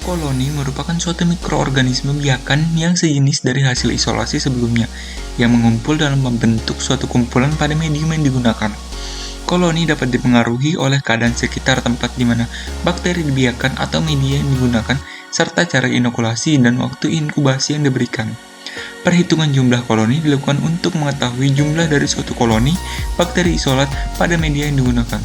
Koloni merupakan suatu mikroorganisme biakan yang sejenis dari hasil isolasi sebelumnya, yang mengumpul dalam membentuk suatu kumpulan pada medium yang digunakan. Koloni dapat dipengaruhi oleh keadaan sekitar tempat di mana bakteri dibiarkan atau media yang digunakan, serta cara inokulasi dan waktu inkubasi yang diberikan. Perhitungan jumlah koloni dilakukan untuk mengetahui jumlah dari suatu koloni bakteri isolat pada media yang digunakan.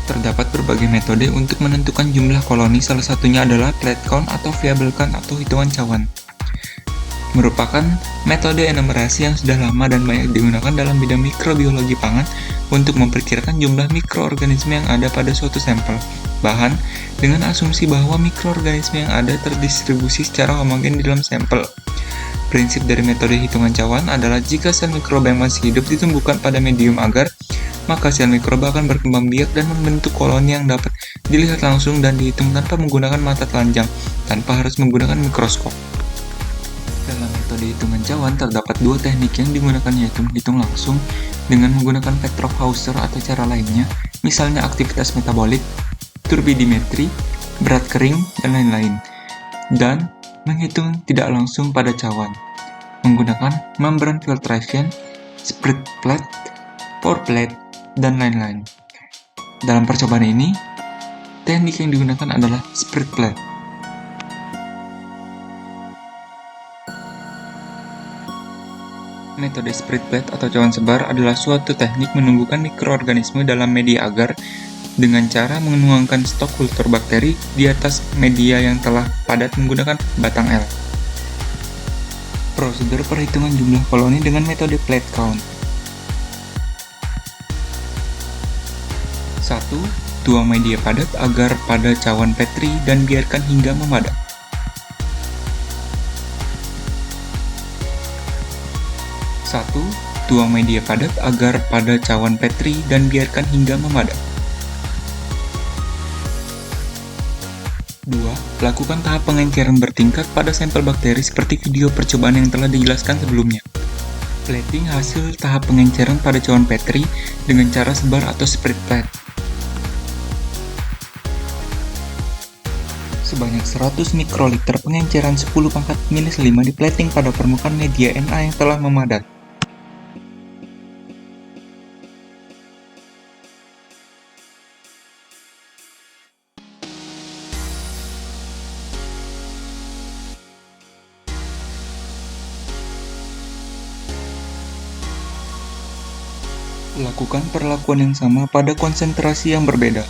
Terdapat berbagai metode untuk menentukan jumlah koloni, salah satunya adalah plate count atau variable count atau hitungan cawan. Merupakan metode enumerasi yang sudah lama dan banyak digunakan dalam bidang mikrobiologi pangan untuk memperkirakan jumlah mikroorganisme yang ada pada suatu sampel bahan dengan asumsi bahwa mikroorganisme yang ada terdistribusi secara homogen di dalam sampel. Prinsip dari metode hitungan cawan adalah jika sel mikroba yang masih hidup ditumbuhkan pada medium agar, maka sel mikroba akan berkembang biak dan membentuk koloni yang dapat dilihat langsung dan dihitung tanpa menggunakan mata telanjang, tanpa harus menggunakan mikroskop. Dalam metode hitungan cawan terdapat dua teknik yang digunakan, yaitu menghitung langsung dengan menggunakan Petrov-Hausser atau cara lainnya, misalnya aktivitas metabolit, turbidimetri, berat kering, dan lain-lain, dan menghitung tidak langsung pada cawan menggunakan membran filtration, split plate, pour plate, dan lain-lain. Dalam percobaan ini, teknik yang digunakan adalah split plate. Metode split plate atau cawan sebar adalah suatu teknik menumbuhkan mikroorganisme dalam media agar dengan cara menuangkan stok kultur bakteri di atas media yang telah padat menggunakan batang L. Prosedur perhitungan jumlah koloni dengan metode plate count. 1. Tuang media padat agar pada cawan Petri dan biarkan hingga memadat. 1. Tuang media padat agar pada cawan Petri dan biarkan hingga memadat. 2. Lakukan tahap pengenceran bertingkat pada sampel bakteri seperti video percobaan yang telah dijelaskan sebelumnya. Plating hasil tahap pengenceran pada cawan Petri dengan cara sebar atau split plate. Sebanyak 100 mikroliter pengenceran 10 pangkat minus 5 di plating pada permukaan media Na yang telah memadat. Lakukan perlakuan yang sama pada konsentrasi yang berbeda.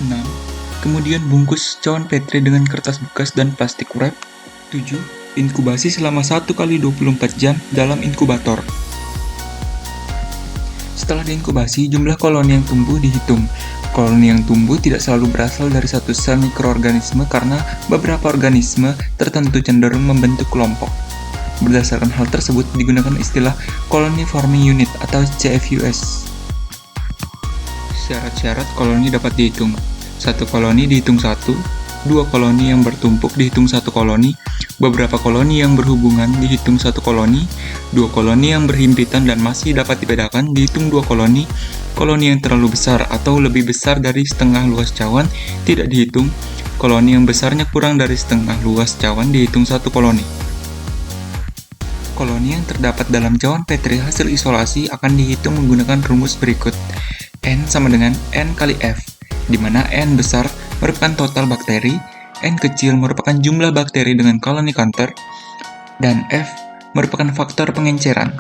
6. Kemudian bungkus cawan Petri dengan kertas bekas dan plastik wrap. 7. Inkubasi selama 1 kali 24 jam dalam inkubator. Setelah diinkubasi, jumlah koloni yang tumbuh dihitung. Koloni yang tumbuh tidak selalu berasal dari satu sel mikroorganisme karena beberapa organisme tertentu cenderung membentuk kelompok. Berdasarkan hal tersebut, digunakan istilah Colony Forming Unit atau CFUS. Syarat-syarat koloni dapat dihitung. 1 koloni dihitung 1, 2 koloni yang bertumpuk dihitung 1 koloni, beberapa koloni yang berhubungan dihitung 1 koloni, 2 koloni yang berhimpitan dan masih dapat dibedakan dihitung 2 koloni, koloni yang terlalu besar atau lebih besar dari setengah luas cawan tidak dihitung, koloni yang besarnya kurang dari setengah luas cawan dihitung 1 koloni. Koloni yang terdapat dalam cawan Petri hasil isolasi akan dihitung menggunakan rumus berikut. N sama dengan N kali F, di mana N besar merupakan total bakteri, N kecil merupakan jumlah bakteri dengan colony counter, dan F merupakan faktor pengenceran.